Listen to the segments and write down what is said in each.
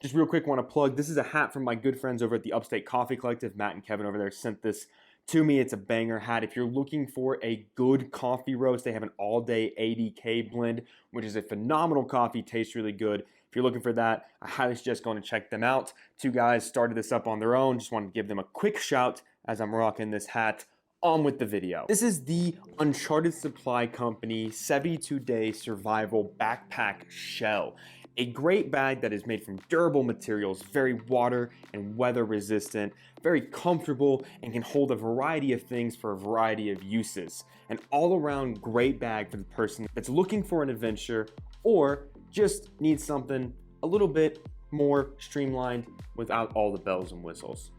Just real quick, want to plug, this is a hat from my good friends over at the Upstate Coffee Collective. Matt and Kevin over there sent this to me. It's a banger hat. If you're looking for a good coffee roast, they have an all-day ADK blend, which is a phenomenal coffee, tastes really good. If you're looking for that, I highly suggest going to check them out. Two guys started this up on their own. Just wanted to give them a quick shout as I'm rocking this hat. On with the video. This is the Uncharted Supply Company 72-day survival backpack shell. A great bag that is made from durable materials, very water and weather resistant, very comfortable, and can hold a variety of things for a variety of uses. An all-around great bag for the person that's looking for an adventure or just needs something a little bit more streamlined without all the bells and whistles.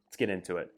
Let's get into it.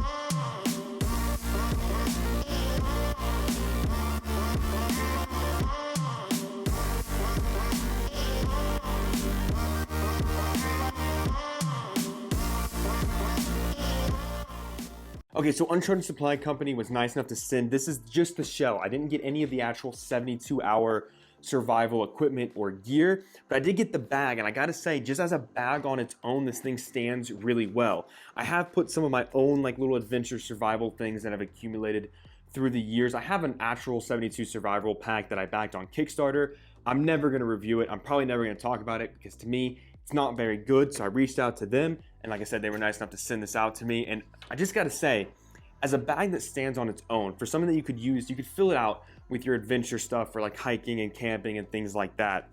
Okay, so Uncharted Supply Company was nice enough to send, this is just the shell. I didn't get any of the actual 72-hour survival equipment or gear, but I did get the bag, and I gotta say, just as a bag on its own, this thing stands really well. I have put some of my own like little adventure survival things that I've accumulated through the years. I have an actual 72 survival pack that I backed on Kickstarter. I'm never gonna review it. I'm probably never gonna talk about it because to me, it's not very good, so I reached out to them, and like I said, they were nice enough to send this out to me, and I just gotta say, as a bag that stands on its own, for something that you could use, you could fill it out with your adventure stuff for like hiking and camping and things like that.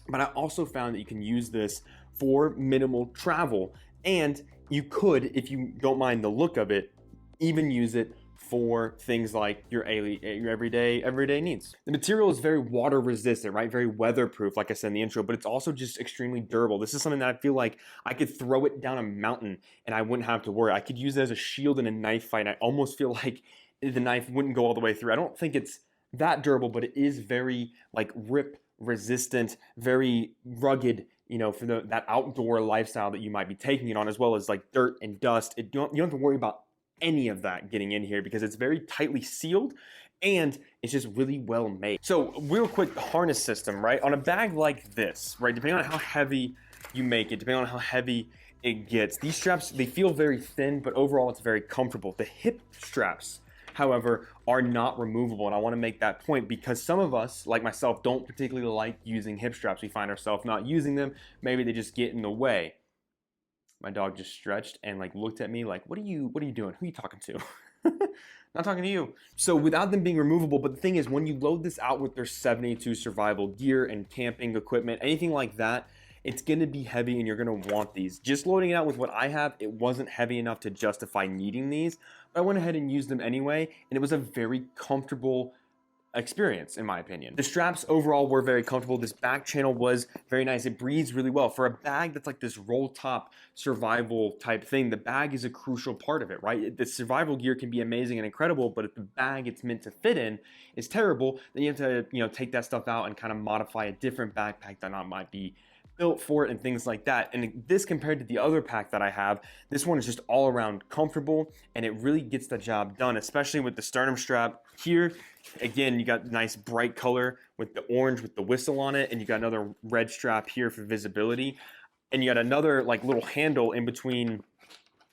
But I also found that you can use this for minimal travel, and you could, if you don't mind the look of it, even use it for things like your everyday needs. The material is very water resistant, right? Very weatherproof, like I said in the intro, but it's also just extremely durable. This is something that I feel like I could throw it down a mountain and I wouldn't have to worry. I could use it as a shield in a knife fight. And I almost feel like the knife wouldn't go all the way through. I don't think it's that durable, but it is very like rip resistant, very rugged, you know, for that outdoor lifestyle that you might be taking it on, as well as like dirt and dust. You don't have to worry about any of that getting in here because it's very tightly sealed and it's just really well made. So real quick, the harness system, right? On a bag like this, right, depending on how heavy you make it, depending on how heavy it gets, these straps, they feel very thin, but overall it's very comfortable. The hip straps, however, are not removable, and I want to make that point because some of us, like myself, don't particularly like using hip straps. We find ourselves not using them. Maybe they just get in the way. My dog just stretched and like looked at me like, what are you doing? Who are you talking to? Not talking to you. So without them being removable, but the thing is, when you load this out with their 72 survival gear and camping equipment, anything like that, it's gonna be heavy and you're gonna want these. Just loading it out with what I have, it wasn't heavy enough to justify needing these, but I went ahead and used them anyway, and it was a very comfortable experience in my opinion. The straps overall were very comfortable. This back channel was very nice. It breathes really well. For a bag that's like this roll top survival type thing, the bag is a crucial part of it, right? The survival gear can be amazing and incredible, but if the bag it's meant to fit in is terrible, then you have to, you know, take that stuff out and kind of modify a different backpack that might be built for it and things like that. And this, compared to the other pack that I have, this one is just all around comfortable and it really gets the job done, especially with the sternum strap here. Again, you got nice bright color with the orange with the whistle on it, and you got another red strap here for visibility, and you got another like little handle in between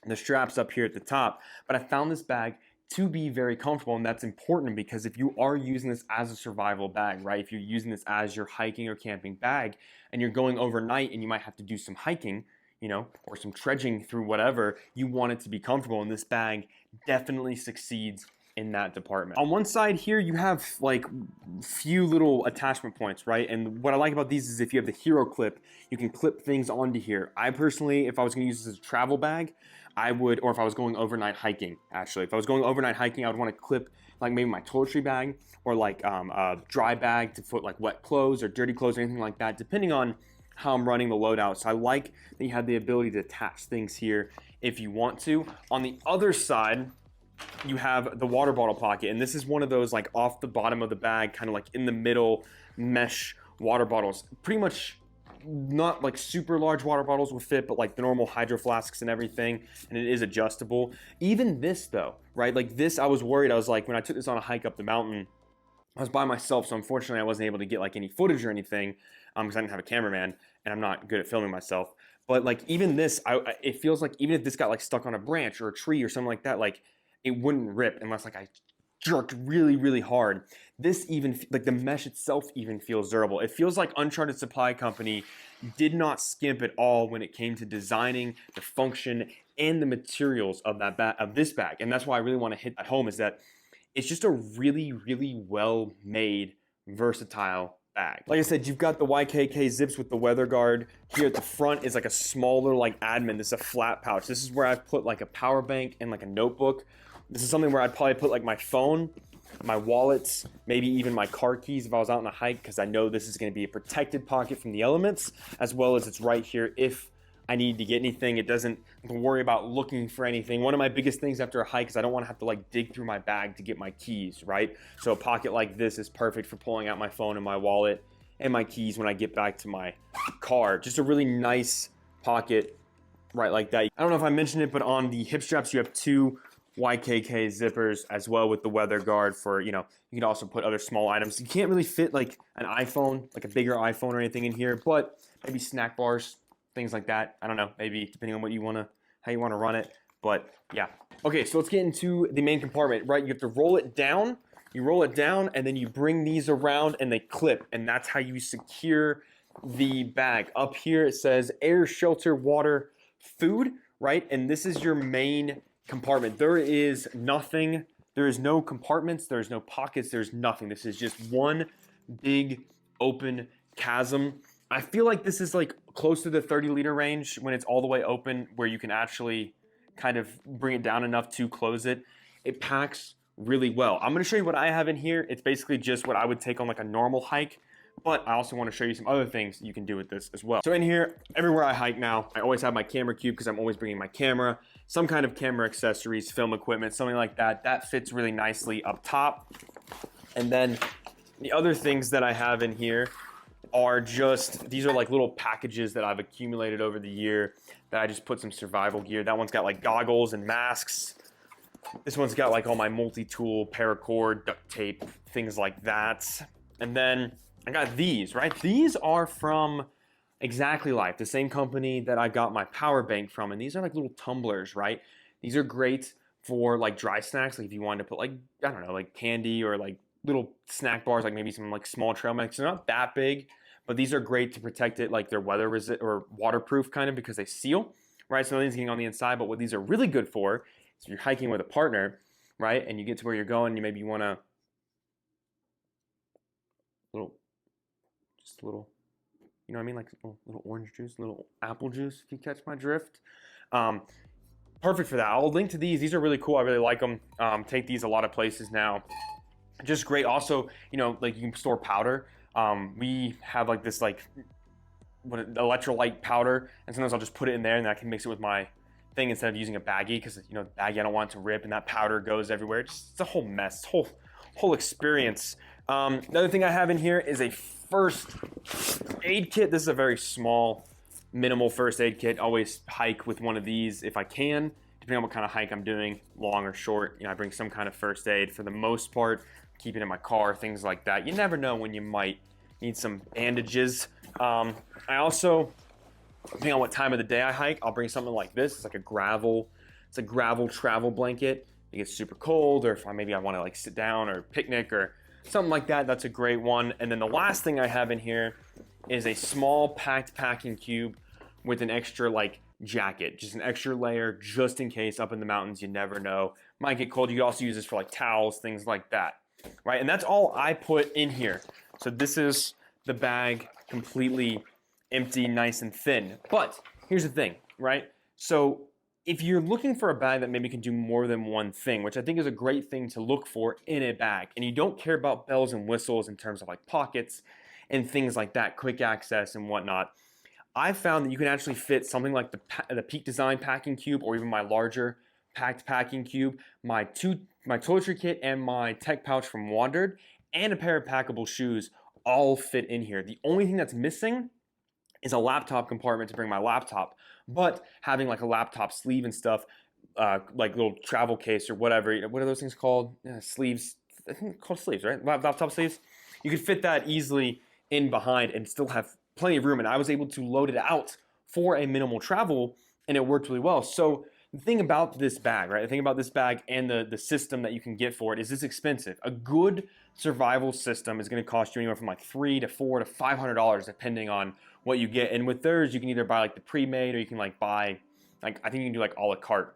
the straps up here at the top. But I found this bag to be very comfortable, and that's important because if you are using this as a survival bag, right? If you're using this as your hiking or camping bag and you're going overnight and you might have to do some hiking, you know, or some trudging through whatever, you want it to be comfortable, and this bag definitely succeeds in that department. On one side here, you have like few little attachment points, right? And what I like about these is if you have the hero clip, you can clip things onto here. I personally, if I was gonna use this as a travel bag, I would, or if I was going overnight hiking, actually, if I was going overnight hiking, I would want to clip like maybe my toiletry bag or like a dry bag to put like wet clothes or dirty clothes or anything like that, depending on how I'm running the loadout. So I like that you have the ability to attach things here if you want to. On the other side, you have the water bottle pocket, and this is one of those like off the bottom of the bag, kind of like in the middle mesh water bottles. Pretty much not like super large water bottles will fit, but like the normal hydro flasks and everything, and it is adjustable. Even this though, right? Like this, I was worried. I was like, when I took this on a hike up the mountain, I was by myself, so unfortunately I wasn't able to get like any footage or anything because I didn't have a cameraman and I'm not good at filming myself. But like even this, it feels like even if this got like stuck on a branch or a tree or something like that, like it wouldn't rip unless like I jerked really, really hard. This even, like the mesh itself even feels durable. It feels like Uncharted Supply Company did not skimp at all when it came to designing the function and the materials of this bag. And that's why I really want to hit that home, is that it's just a really, really well made, versatile bag. Like I said, you've got the YKK zips with the weather guard. Here at the front is like a smaller like admin. This is a flat pouch. This is where I've put like a power bank and like a notebook. This is something where I'd probably put like my phone, my wallets, maybe even my car keys if I was out on a hike, because I know this is going to be a protected pocket from the elements, as well as it's right here if I need to get anything. It doesn't worry about looking for anything. One of my biggest things after a hike is I don't want to have to like dig through my bag to get my keys, right? So a pocket like this is perfect for pulling out my phone and my wallet and my keys when I get back to my car. Just a really nice pocket right like that. I don't know if I mentioned it, but on the hip straps you have two YKK zippers as well with the weather guard for, you know, you can also put other small items. You can't really fit like an iPhone, like a bigger iPhone or anything in here, but maybe snack bars, things like that. I don't know, maybe depending on what you want to, how you want to run it, but yeah. Okay, so let's get into the main compartment, right? You have to roll it down, and then you bring these around and they clip, and that's how you secure the bag. Up here it says air, shelter, water, food, right? And this is your main compartment. There is nothing, there is no compartments, there's no pockets, there's nothing. This is just one big open chasm. I feel like this is like close to the 30-liter range when it's all the way open, where you can actually kind of bring it down enough to close it. It packs really well. I'm going to show you what I have in here. It's basically just what I would take on like a normal hike, but I also want to show you some other things you can do with this as well. So in here, everywhere I hike now, I always have my camera cube because I'm always bringing my camera, some kind of camera accessories, film equipment, something like that. That fits really nicely up top. And then the other things that I have in here are just, these are like little packages that I've accumulated over the year that I just put some survival gear. That one's got like goggles and masks. This one's got like all my multi-tool, paracord, duct tape, things like that. And then I got these, right? These are from Exactly Life, the same company that I got my power bank from. And these are like little tumblers, right? These are great for like dry snacks. Like if you wanted to put like, I don't know, like candy or like little snack bars, like maybe some like small trail mix. They're not that big, but these are great to protect it, like they're weather resistant or waterproof kind of, because they seal, right? So nothing's getting on the inside. But what these are really good for is if you're hiking with a partner, right? And you get to where you're going, maybe you want to just a little, you know what I mean? Like little orange juice, little apple juice, if you catch my drift. Perfect for that. I'll link to these. These are really cool. I really like them. Take these a lot of places now. Just great. Also, you know, like you can store powder. We have like this like electrolyte powder, and sometimes I'll just put it in there and then I can mix it with my thing instead of using a baggie, because you know the baggie I don't want it to rip and that powder goes everywhere. It's a whole mess, whole experience. Another thing I have in here is a first aid kit. This is a very small, minimal first aid kit. Always hike with one of these if I can, depending on what kind of hike I'm doing, long or short. You know, I bring some kind of first aid for the most part, keep it in my car, things like that. You never know when you might need some bandages. I also, depending on what time of the day I hike, I'll bring something like this. It's like a gravel travel blanket. It gets super cold, or if maybe I want to like sit down or picnic or something like that, that's a great one. And then the last thing I have in here is a small Pakt Packing cube with an extra like jacket, just an extra layer just in case up in the mountains, you never know. Might get cold. You can also use this for like towels, things like that, right? And that's all I put in here. So this is the bag, completely empty, nice and thin. But here's the thing, right? So if you're looking for a bag that maybe can do more than one thing, which I think is a great thing to look for in a bag, and you don't care about bells and whistles in terms of like pockets and things like that, quick access and whatnot, I found that you can actually fit something like the Peak Design packing cube, or even my larger Pakt Packing cube, my toiletry kit and my tech pouch from Wandrd, and a pair of packable shoes all fit in here. The only thing that's missing is a laptop compartment to bring my laptop, but having like a laptop sleeve and stuff, like little travel case or whatever, what are those things called? Sleeves, I think they're called sleeves, right? Laptop sleeves. You could fit that easily in behind and still have plenty of room, and I was able to load it out for a minimal travel, and it worked really well. So the thing about this bag, right? The thing about this bag and the system that you can get for it is it's expensive. A good survival system is going to cost you anywhere from like $300 to $400 to $500 depending on what you get. And with theirs, you can either buy like the pre-made, or you can like buy, like I think you can do like a la carte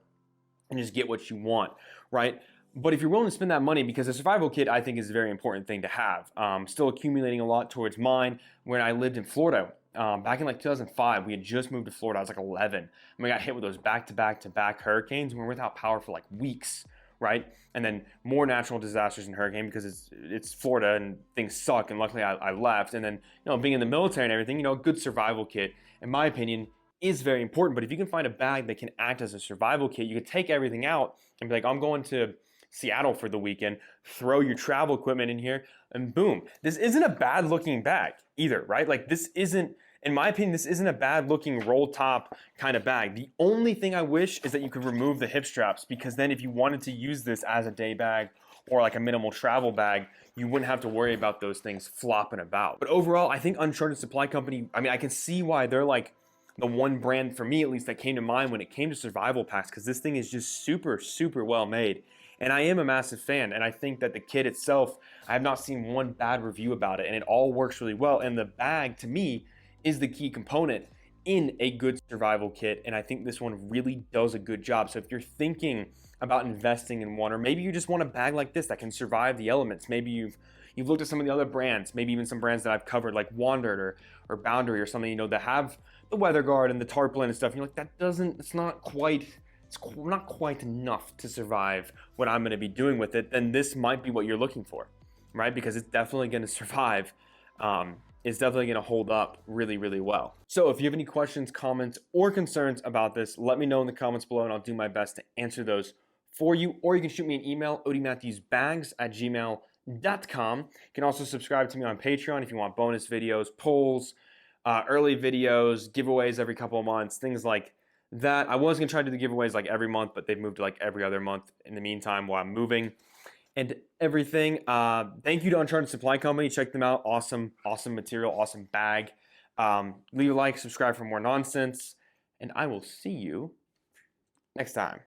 and just get what you want, right? But if you're willing to spend that money, because a survival kit I think is a very important thing to have. Still accumulating a lot towards mine. When I lived in Florida, back in like 2005, we had just moved to Florida. I was like 11, and we got hit with those back-to-back hurricanes. We were without power for like weeks, right? And then more natural disasters and hurricane, because it's Florida and things suck. And luckily I left. And then, you know, being in the military and everything, you know, a good survival kit, in my opinion, is very important. But if you can find a bag that can act as a survival kit, you could take everything out and be like, I'm going to Seattle for the weekend, throw your travel equipment in here, and boom. This isn't a bad looking bag either, right? Like this isn't, in my opinion, this isn't a bad looking roll top kind of bag. The only thing I wish is that you could remove the hip straps, because then if you wanted to use this as a day bag or like a minimal travel bag, you wouldn't have to worry about those things flopping about. But overall, I think Uncharted Supply Company, I mean, I can see why they're like the one brand, for me at least, that came to mind when it came to survival packs, because this thing is just super, super well made. And I am a massive fan, and I think that the kit itself, I have not seen one bad review about it, and it all works really well. And the bag, to me, is the key component in a good survival kit, and I think this one really does a good job. So if you're thinking about investing in one, or maybe you just want a bag like this that can survive the elements, maybe you've looked at some of the other brands, maybe even some brands that I've covered like Wandrd or Boundary or something, you know, that have the weather guard and the tarpaulin and stuff, and you're like, it's not quite enough to survive what I'm going to be doing with it, then this might be what you're looking for, right? Because it's definitely going to survive. It's definitely going to hold up really, really well. So if you have any questions, comments, or concerns about this, let me know in the comments below, and I'll do my best to answer those for you. Or you can shoot me an email, odiematthewsbags@gmail.com. You can also subscribe to me on Patreon if you want bonus videos, polls, early videos, giveaways every couple of months, things like that. I was going to try to do the giveaways like every month, but they've moved to like every other month in the meantime while I'm moving and everything. Thank you to Uncharted Supply Company. Check them out. Awesome material, awesome bag. Leave a like, subscribe for more nonsense, and I will see you next time.